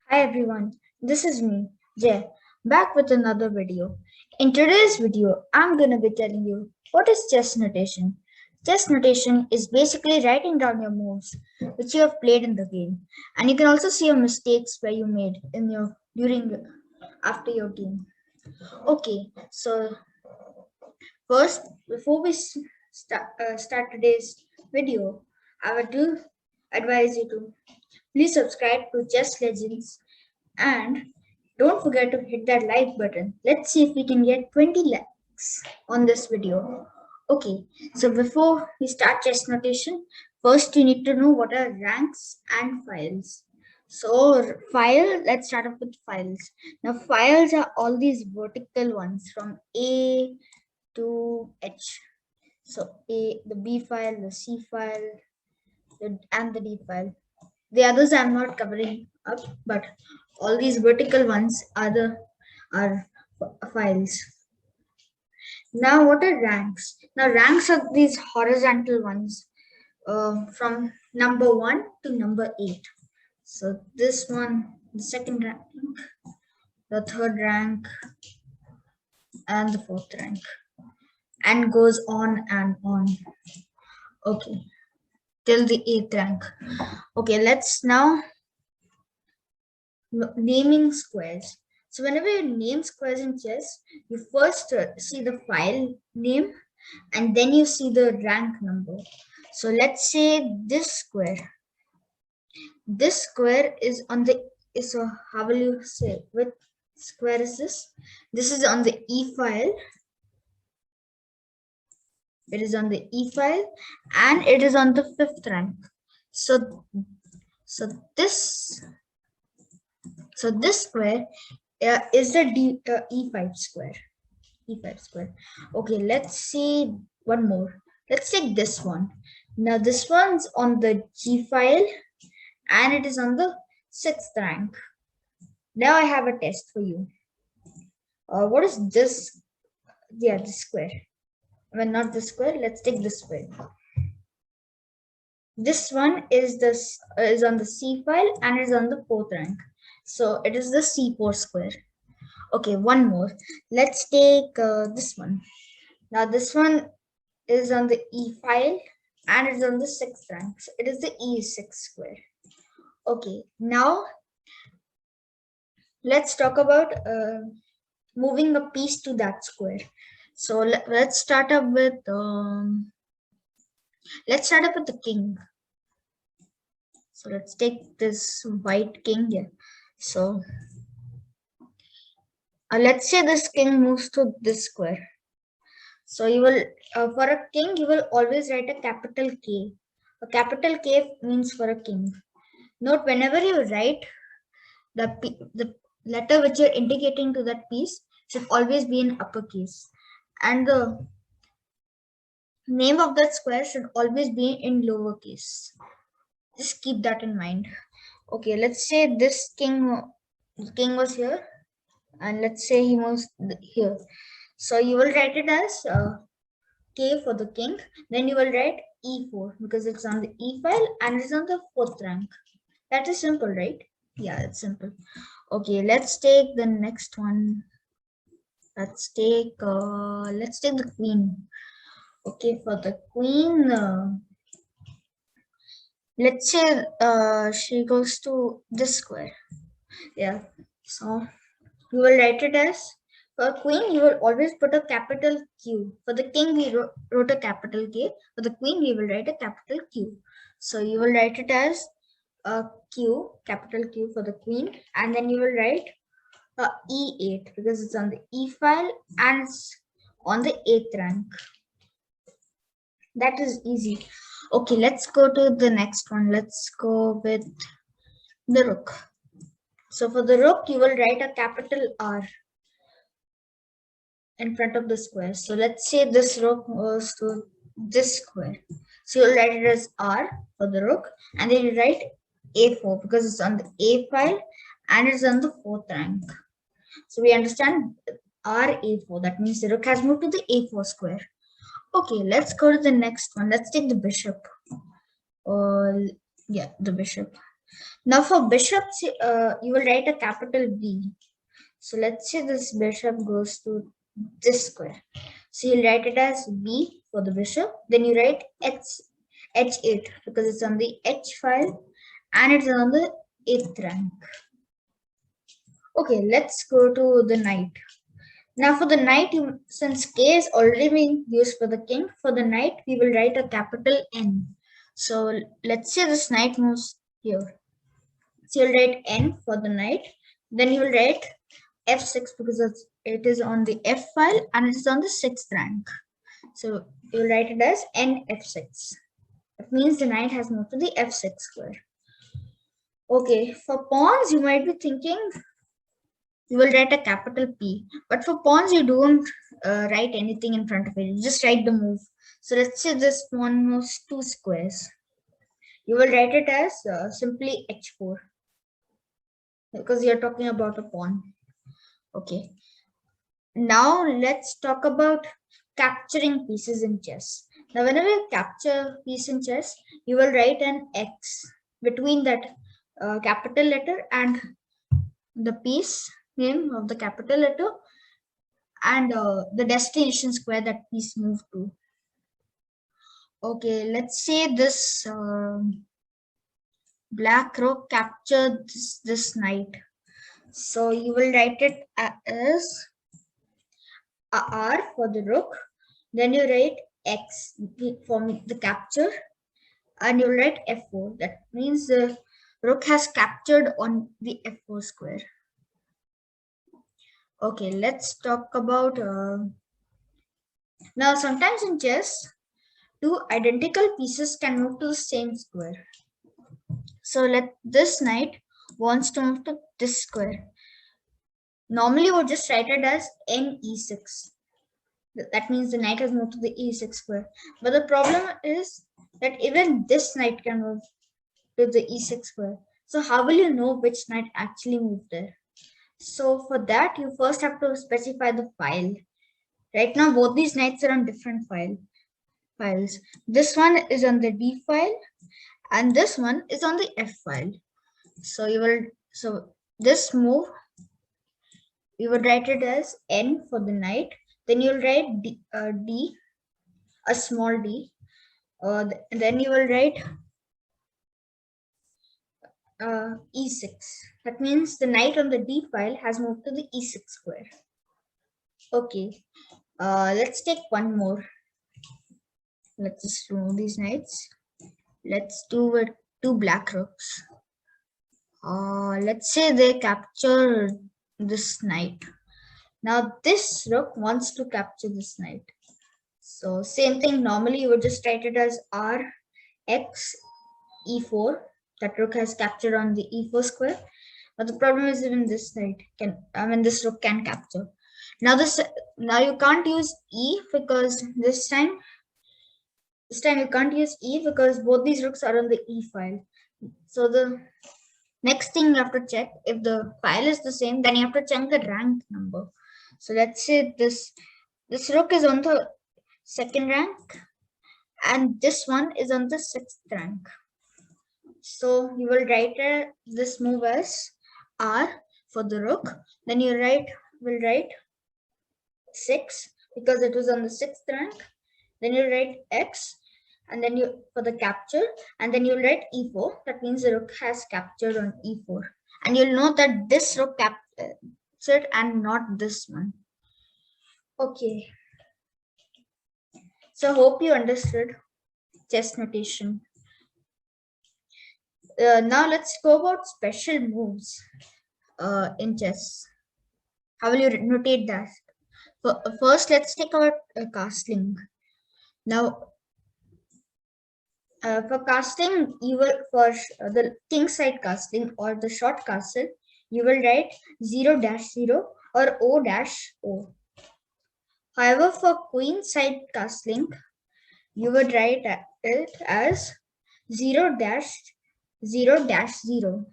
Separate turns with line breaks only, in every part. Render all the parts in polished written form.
Hi everyone, this is me, Jay, back with another video. In today's video, I'm gonna be telling you what is chess notation. Chess notation is basically writing down your moves which you have played in the game, and you can also see your mistakes where you made in your during after your game. Okay, so first, before we start today's video, I would do advise you to please subscribe to Chess Legends and don't forget to hit that like button. Let's see if we can get 20 likes on this video. Okay, so before we start chess notation, first you need to know what are ranks and files. So let's start off with files. Now files are all these vertical ones from A to H. So the B file, the C file, and the D file. The others I'm not covering up, but all these vertical ones are files. Now, what are ranks? Now, ranks are these horizontal ones from number 1 to number 8. So, this one, the second rank, the third rank, and the fourth rank, and goes on and on. Okay, till the eighth rank. Okay, let's now naming squares. So whenever you name squares in chess, you first see the file name and then you see the rank number. So let's say this square. This square is on the so how will you say what square is this? This is on the E file. It is on the E file and it is on the fifth rank. So so this this square is the E5 square. E5 square. Okay, let's see one more. Let's take this one. Now this one's on the G file and it is on the sixth rank. Now I have a test for you. What is this? Yeah, this square. I mean, not this square. Let's take this square. This one is on the C file and is on the fourth rank. So it is the C4 square. Okay, one more. Let's take this one. Now this one is on the E file and it's on the sixth rank. So it is the E6 square. Okay, now let's talk about moving a piece to that square. So let's start up with the king. So let's take this white king here. So let's say this king moves to this square. So you will for a king you will always write a capital K. A capital K means for a king. Note whenever you write the letter which you're indicating to that piece should always be in uppercase, and the name of that square should always be in lowercase. Just keep that in mind. Okay, let's say this king was here, and let's say he moves here. So you will write it as K for the king. Then you will write E4 because it's on the E file and it's on the fourth rank. That is simple, right? Yeah, it's simple. Okay, let's take the next one. Let's take the queen. Okay, for the queen, let's say she goes to this square. Yeah, so you will write it as for queen. You will always put a capital Q. For the king, we wrote a capital K. For the queen, we will write a capital Q. So you will write it as a Q, capital Q for the queen, and then you will write E8 because it's on the E file and it's on the 8th rank. That is easy. Okay, let's go to the next one. Let's go with the rook. So for the rook, you will write a capital R in front of the square. So let's say this rook goes to this square. So you'll write it as R for the rook, and then you write A4 because it's on the A file and it's on the 4th rank. So we understand RA4. That means the rook has moved to the A4 square. Okay, let's go to the next one. Let's take the bishop. Yeah, the bishop. Now for bishops, you will write a capital B. So let's say this bishop goes to this square. So you'll write it as B for the bishop. Then you write H8 because it's on the H file and it's on the 8th rank. Okay, let's go to the knight. Now for the knight, since K is already being used for the king, for the knight we will write a capital N. So let's say this knight moves here. So you'll write N for the knight. Then you will write F6 because it is on the F file and it is on the 6th rank. So you'll write it as N F6. That means the knight has moved to the F6 square. Okay, for pawns you might be thinking you will write a capital P. But for pawns you don't write anything in front of it. You just write the move. So let's say this pawn moves 2 squares. You will write it as simply H4 because you're talking about a pawn. Okay. Now let's talk about capturing pieces in chess. Now whenever you capture a piece in chess, you will write an X between that capital letter and the piece name of the capital letter and the destination square that piece moved to. Okay, let's say this black rook captured this knight. So you will write it as a R for the rook. Then you write X for the capture and you write F4. That means the rook has captured on the F4 square. Okay, let's talk about now sometimes in chess, two identical pieces can move to the same square. So this knight wants to move to this square. Normally we'll just write it as NE6. That means the knight has moved to the E6 square. But the problem is that even this knight can move to the E6 square. So how will you know which knight actually moved there? So for that, you first have to specify the file. Right now, both these knights are on different files. This one is on the D file and this one is on the F file. So this move, you would write it as N for the knight. Then you'll write D, a small d. Then you will write E6. That means the knight on the D file has moved to the E6 square. Okay, let's take one more. Let's just remove these knights. Let's do it two black rooks. Let's say they capture this knight. Now this rook wants to capture this knight. So same thing, normally you would just write it as R X E4. That rook has captured on the E4 square. But the problem is even this knight this rook can capture. Now you can't use E because this time you can't use E because both these rooks are on the E file. So the next thing you have to check, if the file is the same, then you have to check the rank number. So let's say this rook is on the 2nd rank and this one is on the 6th rank. So you will write this move as R for the rook. Then you will write 6 because it was on the 6th rank. Then you write X and then you for the capture and then you'll write E4. That means the rook has captured on E4. And you'll know that this rook captured and not this one. Okay. So hope you understood chess notation. Now let's go about special moves in chess. How will you notate that? First, let's take about castling. Now, for casting, you will for the king side casting or the short castle, you will write 0-0 or O-O. However, for queen side castling, you would write it as 0-0-0,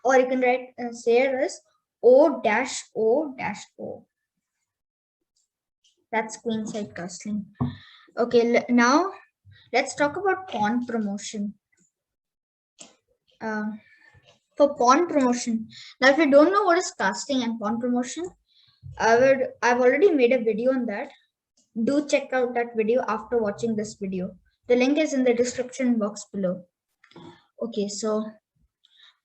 or you can write say it as O-O-O. That's queen side castling. Okay, now let's talk about pawn promotion. for pawn promotion. Now, if you don't know what is casting and pawn promotion, I've already made a video on that. Do check out that video after watching this video. The link is in the description box below. Okay, so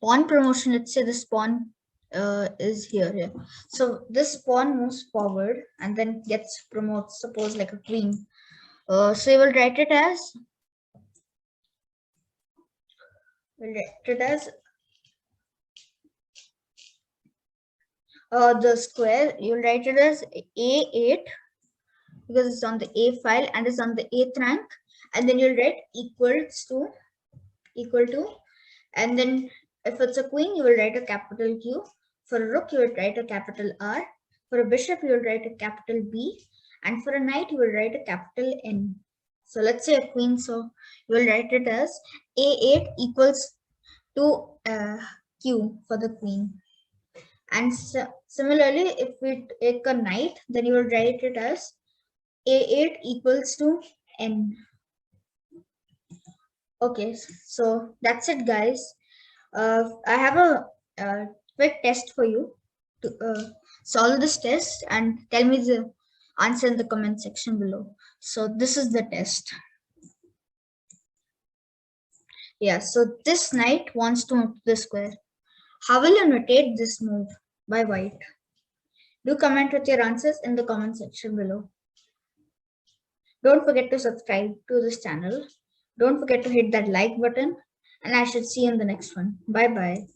pawn promotion, let's say this pawn is here. So this pawn moves forward and then gets promoted, suppose like a queen. So we'll write it as the square, you'll write it as A8 because it's on the A file and it's on the 8th rank, and then you'll write equal to, and then if it's a queen, you will write a capital Q. For a rook, you will write a capital R. For a bishop, you will write a capital B. And for a knight, you will write a capital N. So let's say a queen, so you will write it as A8 equals to Q for the queen. And similarly, if we take a knight, then you will write it as A8 equals to N. Okay, so that's it, guys. I have a quick test for you to solve this test and tell me the answer in the comment section below. So this is the test. Yeah, so this knight wants to move to the square. How will you notate this move by white? Do comment with your answers in the comment section below. Don't forget to subscribe to this channel. Don't forget to hit that like button, and I should see you in the next one. Bye bye.